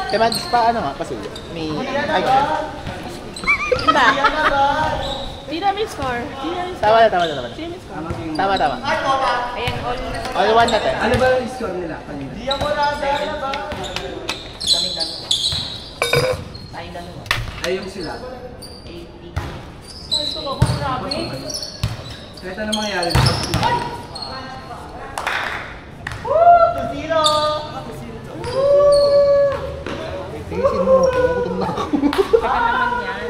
Temadis pa, ano nga, pasuyo. May... Ay, ko. Diba? Sino may score? Tama na. Sino may score? Tama. Ayan, All one natin. Ano ba yung score nila? Ayun sila. 80. Kahit ano mangyayari. Tigisin mo, gutom na ako. Baka naman yan.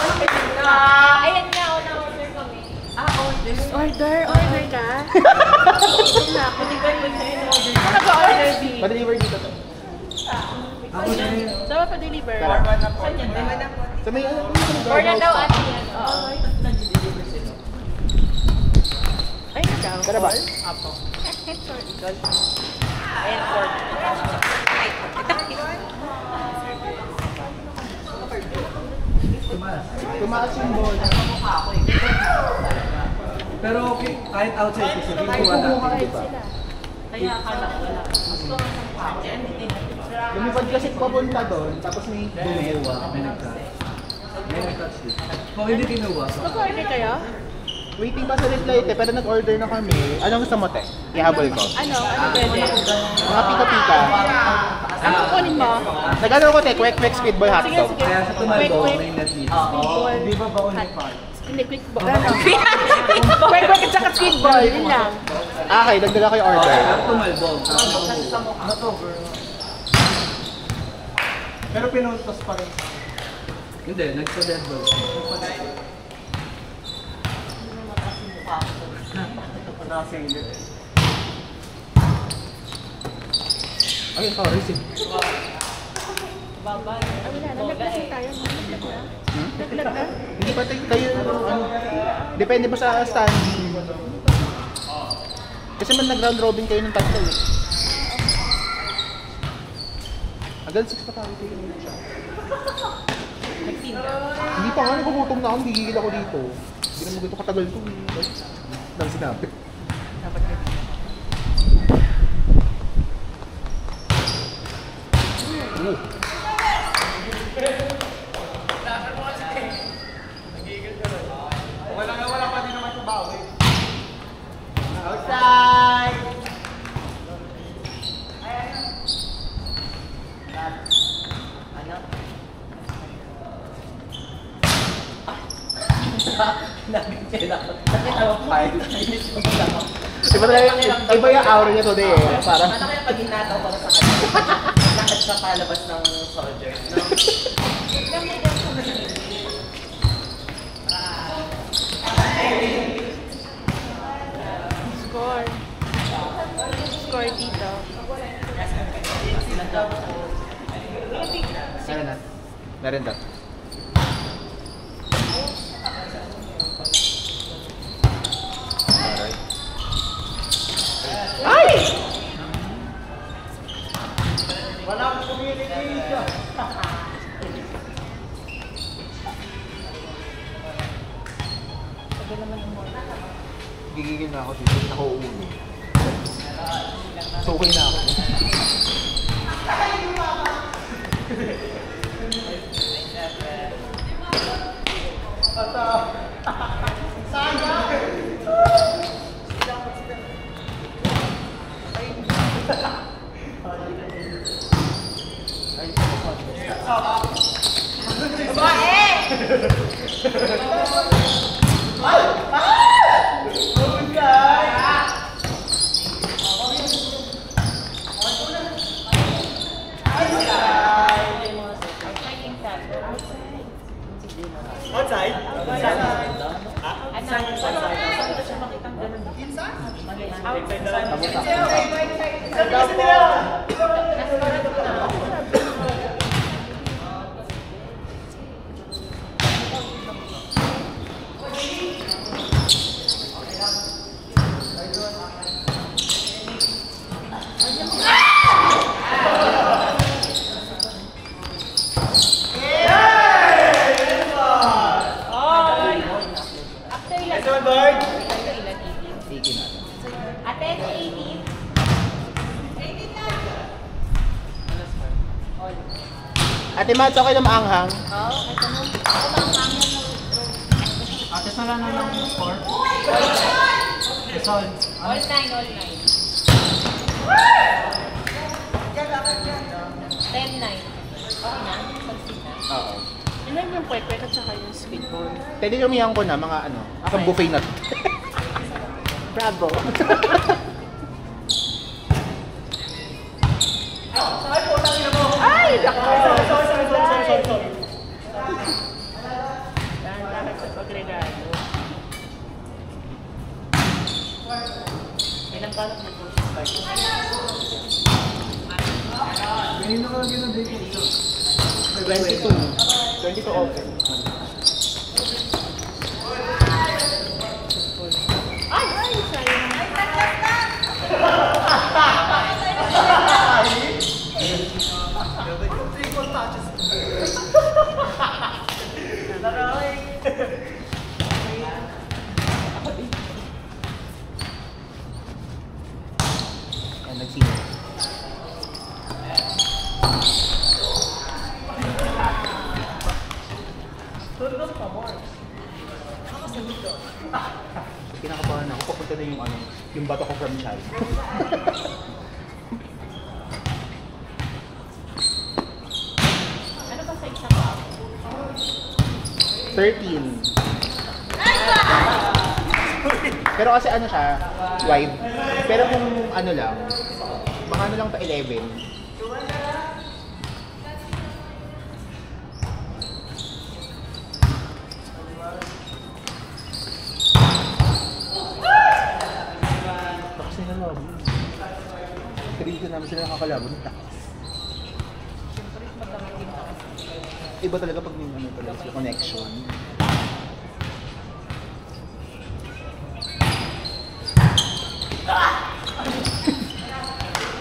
Ayan nga, order kami. Order ka? Order na ako. Hindi ko in-order. Ano nag-order, B? Pa-deliver dito to. Ako na yun. Saan ba pa-deliver? Saan yan? So may ano? Or na daw ate yan. Oo. Ay, ikaw? Tara ba? Apo. Sorry. Ayan, pork. Tumaas yung ball. Pero okay, kahit outside kasi hindi ko wala. Kaya akala ko wala. Lumipad kasi papunta doon, tapos may Kinuha, may nag-touch. May nag-touch din. Kung hindi kinuha, Mag-order kayo? waiting pa sa reply te, pero nag-order na kami. Anong gusto mo te? Ihabol ko. Ano? Ano pwede? Mga pika-pika. Ano kukunin mo? Nag-ano ko te, quick squid ball hot Sige, dog. sige. kaya sa tumalbo, Quick. may net dito. Hindi ba ba only part? Hindi, quick ball. Quick at saka squid ball. Yun lang. Okay, dagdagan ko yung order. Kaya tumalbo. Pero pinuntos pa rin. Hindi, nagsa-dead ball. Okay, sorry. Wala, nalaglag tayo. Nalaglag na? Hindi pa tayo, ano, depende pa sa standing. Kasi man nag-round robin kayo ng tatlo eh. Hanggang 6 pa tayo kayo siya. Hindi pa nga, nagugutom na ako, gigigil ako dito. Hindi naman ganito katagal ito eh. Dami sinabi. Wala pa din naman sa bawi. Outside! Iba yung aura niya today eh. Parang... Ano kaya pag hinataw para sa kanya? Lakad sa palabas ng soldier, no? Score. Score dito. Meron na. Meron daw. Alright. Ay! Wala akong communication. Gigigil na ako dito. Nakauulo. So okay na ako. Outside? Ate Mats, okay na maanghang? Oo, ito na. Kumangangyan na. Ate, sala na lang yung score. Quezon. All 9, all 9. 10-9. Okay na? Pagsin na. Oo. Ilan yung kwek-kwek at saka yung speedball? Tinigamihan ko na mga ano, asang buffet na to. Bravo. Ay! Sorry. Dahan-dahan sa pagregalo. Ilang balak na po siya start? Ngayon na lang yun ang date ito. 22. 22 open. Ay! Sayang. Ayan, nagsino. Kinakabahan ako, papunta na yung ano, yung bato ko from Chai. Ano ba sa isang ako? 13. Pero kasi ano siya, wide. Pero kung ano lang, mga ano lang pa 11. Tapos nila labo. Seryoso namin sila nakakalabo. Iba talaga pag may ano talaga sila connection.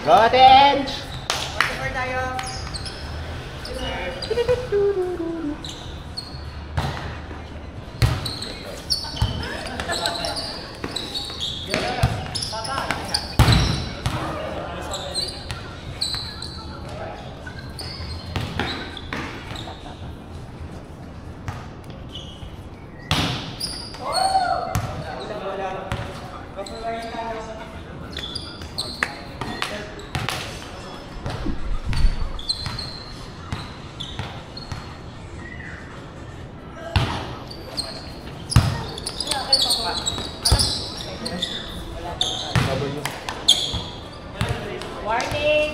Go, Atench! Warning!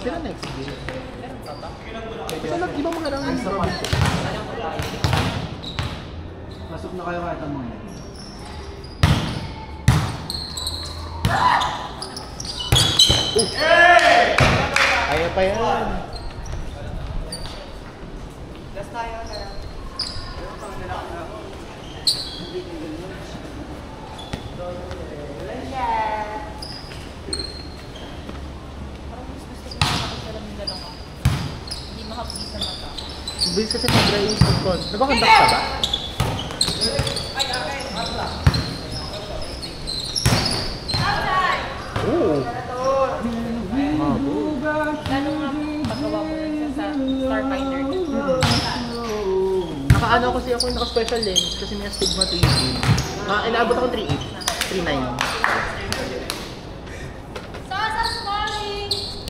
Sila next game. Kasi lang, ibang mga lang sa Pasok na kayo kahit ang mga. Kaya pa yan. Hindi makapagis na mata. Bilis kasi mag-dry yung pagkon. Nagkakandak ka ba? Oo. Gano'n nga paggawa mo yun sa Starfinder? Naka-ano kasi ako, naka-special lens kasi may astigmatism. Inaabot ako 3.8. 3.9.